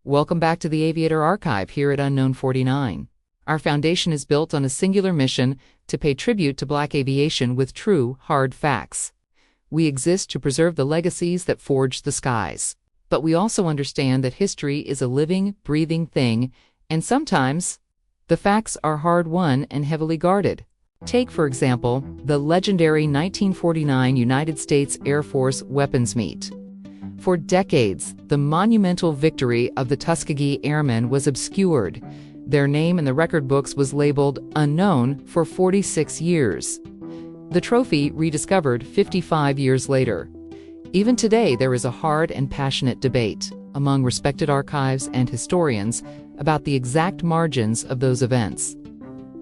Welcome back to the Aviator Archive here at Unknown 49. Our foundation is built on a singular mission to pay tribute to Black aviation with true, hard facts. We exist to preserve the legacies that forged the skies. But we also understand that history is a living, breathing thing, and sometimes the facts are hard-won and heavily guarded. Take, for example, the legendary 1949 United States Air Force weapons meet. For decades, the monumental victory of the Tuskegee Airmen was obscured. Their name in the record books was labeled unknown for 46 years. The trophy rediscovered 55 years later. Even today, there is a hard and passionate debate among respected archives and historians about the exact margins of those events.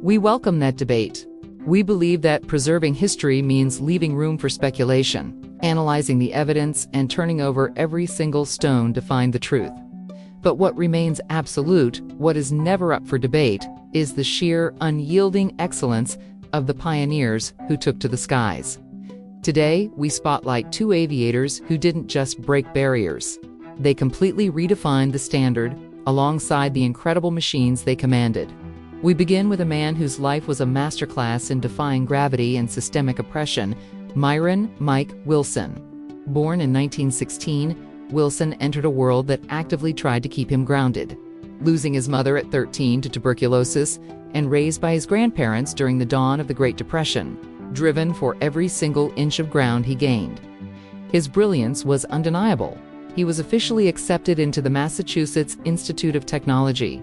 We welcome that debate. We believe that preserving history means leaving room for speculation, analyzing the evidence, and turning over every single stone to find the truth. But what remains absolute, what is never up for debate, is the sheer, unyielding excellence of the pioneers who took to the skies. Today, we spotlight two aviators who didn't just break barriers. They completely redefined the standard alongside the incredible machines they commanded. We begin with a man whose life was a masterclass in defying gravity and systemic oppression, Myron Mike Wilson. Born in 1916, Wilson entered a world that actively tried to keep him grounded. Losing his mother at 13 to tuberculosis and raised by his grandparents during the dawn of the Great Depression, driven for every single inch of ground he gained. His brilliance was undeniable. He was officially accepted into the Massachusetts Institute of Technology,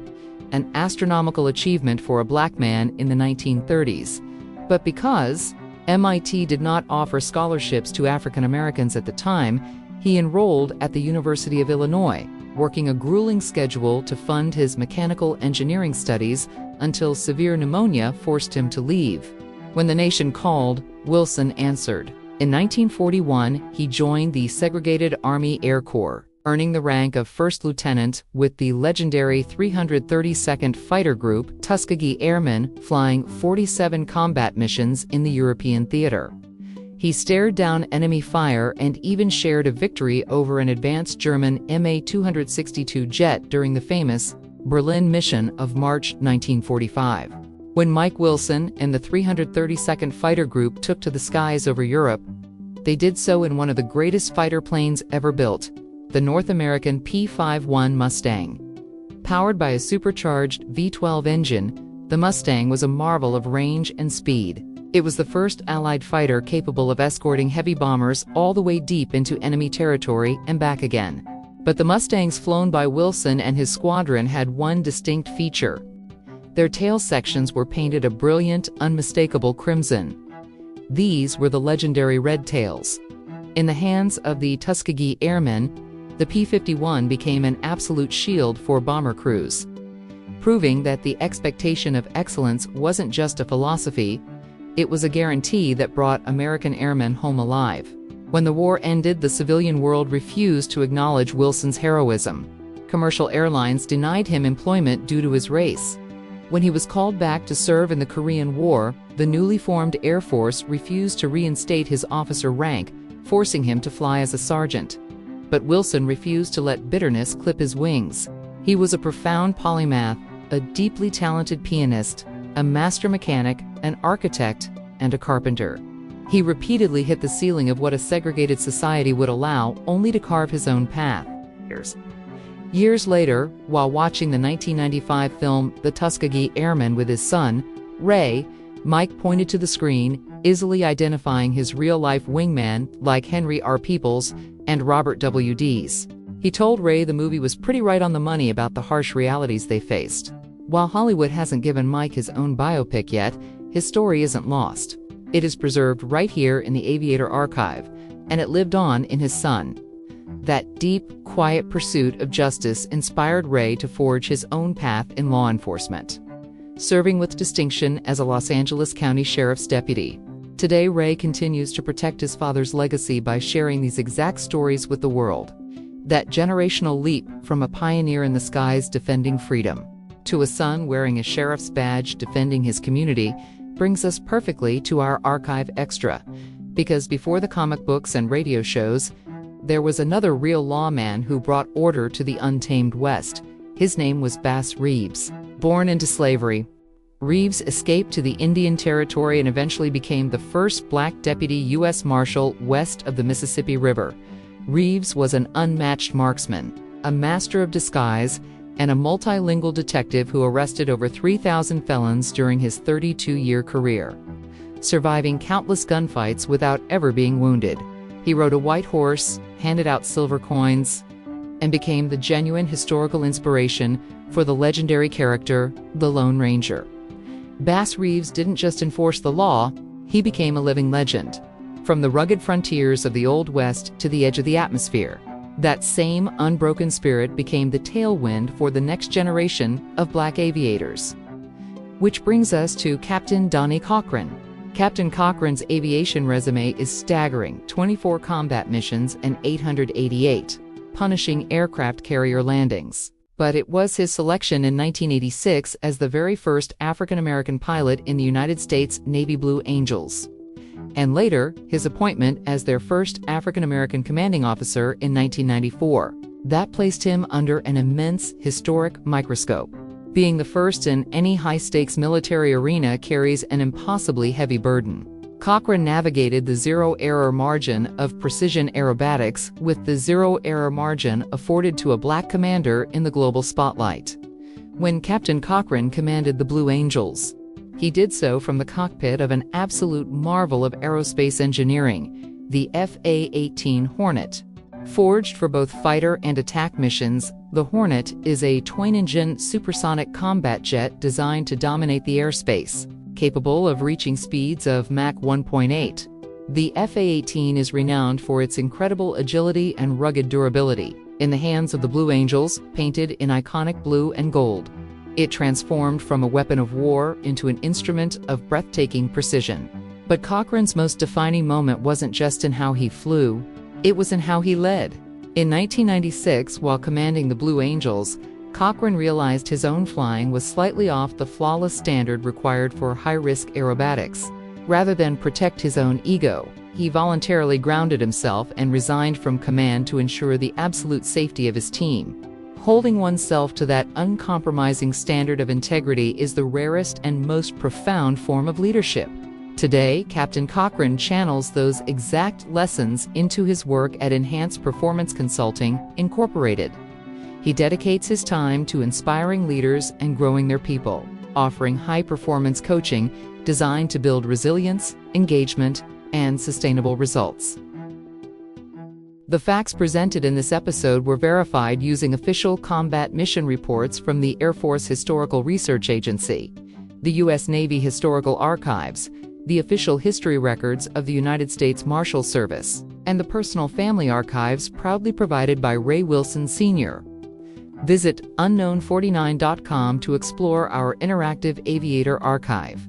an astronomical achievement for a black man in the 1930s. But because MIT did not offer scholarships to African Americans at the time, he enrolled at the University of Illinois, working a grueling schedule to fund his mechanical engineering studies until severe pneumonia forced him to leave. When the nation called, Wilson answered. In 1941, he joined the Segregated Army Air Corps, earning the rank of first lieutenant with the legendary 332nd Fighter Group Tuskegee Airmen, flying 47 combat missions in the European theater. He stared down enemy fire and even shared a victory over an advanced German Ma-262 jet during the famous Berlin mission of March 1945. When Mike Wilson and the 332nd Fighter Group took to the skies over Europe, they did so in one of the greatest fighter planes ever built, the North American P-51 Mustang. Powered by a supercharged V-12 engine, the Mustang was a marvel of range and speed. It was the first Allied fighter capable of escorting heavy bombers all the way deep into enemy territory and back again. But the Mustangs flown by Wilson and his squadron had one distinct feature. Their tail sections were painted a brilliant, unmistakable crimson. These were the legendary red tails. In the hands of the Tuskegee Airmen, the P-51 became an absolute shield for bomber crews, proving that the expectation of excellence wasn't just a philosophy, it was a guarantee that brought American airmen home alive. When the war ended, the civilian world refused to acknowledge Wilson's heroism. Commercial airlines denied him employment due to his race. When he was called back to serve in the Korean War, the newly formed Air Force refused to reinstate his officer rank, forcing him to fly as a sergeant. But Wilson refused to let bitterness clip his wings. He was a profound polymath, a deeply talented pianist, a master mechanic, an architect, and a carpenter. He repeatedly hit the ceiling of what a segregated society would allow, only to carve his own path. Years later, while watching the 1995 film The Tuskegee Airmen with his son, Ray, Mike pointed to the screen, easily identifying his real-life wingman like Henry R. Peoples and Robert W. Dees. He told Ray the movie was pretty right on the money about the harsh realities they faced. While Hollywood hasn't given Mike his own biopic yet, his story isn't lost. It is preserved right here in the Aviator Archive, and it lived on in his son. That deep, quiet pursuit of justice inspired Ray to forge his own path in law enforcement, serving with distinction as a Los Angeles County Sheriff's deputy. Today, Ray continues to protect his father's legacy by sharing these exact stories with the world. That generational leap from a pioneer in the skies defending freedom to a son wearing a sheriff's badge defending his community brings us perfectly to our archive extra, because before the comic books and radio shows, there was another real lawman who brought order to the untamed West. His name was Bass Reeves. Born into slavery, Reeves escaped to the Indian Territory and eventually became the first Black Deputy U.S. Marshal west of the Mississippi River. Reeves was an unmatched marksman, a master of disguise, and a multilingual detective who arrested over 3,000 felons during his 32-year career, surviving countless gunfights without ever being wounded. He rode a white horse, handed out silver coins, and became the genuine historical inspiration for the legendary character, the Lone Ranger. Bass Reeves didn't just enforce the law, he became a living legend. From the rugged frontiers of the Old West to the edge of the atmosphere, that same unbroken spirit became the tailwind for the next generation of black aviators. Which brings us to Captain Donnie Cochran. Captain Cochran's aviation resume is staggering: 24 combat missions and 888 punishing aircraft carrier landings. But it was his selection in 1986 as the very first African-American pilot in the United States Navy Blue Angels, and later his appointment as their first African-American commanding officer in 1994. That placed him under an immense historic microscope. Being the first in any high-stakes military arena carries an impossibly heavy burden. Cochran navigated the zero-error margin of precision aerobatics with the zero-error margin afforded to a black commander in the global spotlight. When Captain Cochran commanded the Blue Angels, he did so from the cockpit of an absolute marvel of aerospace engineering, the FA-18 Hornet. Forged for both fighter and attack missions, the Hornet is a twin-engine supersonic combat jet designed to dominate the airspace, capable of reaching speeds of Mach 1.8. The FA-18 is renowned for its incredible agility and rugged durability. In the hands of the Blue Angels, painted in iconic blue and gold, it transformed from a weapon of war into an instrument of breathtaking precision. But Cochran's most defining moment wasn't just in how he flew, it was in how he led. In 1996, while commanding the Blue Angels, Cochran realized his own flying was slightly off the flawless standard required for high-risk aerobatics. Rather than protect his own ego, he voluntarily grounded himself and resigned from command to ensure the absolute safety of his team. Holding oneself to that uncompromising standard of integrity is the rarest and most profound form of leadership. Today, Captain Cochran channels those exact lessons into his work at Enhanced Performance Consulting, Incorporated. He dedicates his time to inspiring leaders and growing their people, offering high-performance coaching designed to build resilience, engagement, and sustainable results. The facts presented in this episode were verified using official combat mission reports from the Air Force Historical Research Agency, the U.S. Navy Historical Archives, the official history records of the United States Marshal Service, and the personal family archives proudly provided by Ray Wilson Sr. Visit unknown49.com to explore our interactive Aviator Archive.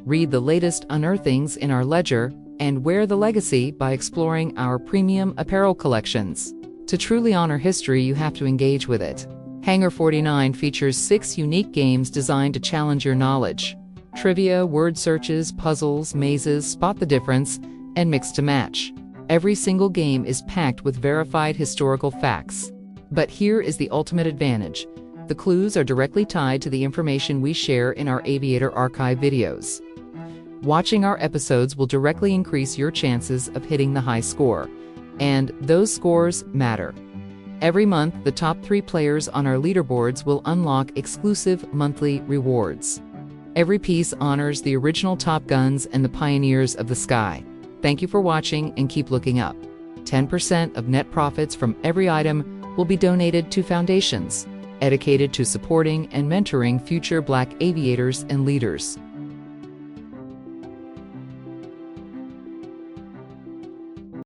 Read the latest unearthings in our ledger and wear the legacy by exploring our premium apparel collections. To truly honor history, you have to engage with it. Hangar 49 features 6 unique games designed to challenge your knowledge. Trivia, word searches, puzzles, mazes, spot the difference, and mix to match. Every single game is packed with verified historical facts. But here is the ultimate advantage. The clues are directly tied to the information we share in our Aviator Archive videos. Watching our episodes will directly increase your chances of hitting the high score, and those scores matter. Every month, the top 3 players on our leaderboards will unlock exclusive monthly rewards. Every piece honors the original Top Guns and the pioneers of the sky. Thank you for watching and keep looking up. 10% of net profits from every item will be donated to foundations dedicated to supporting and mentoring future Black aviators and leaders.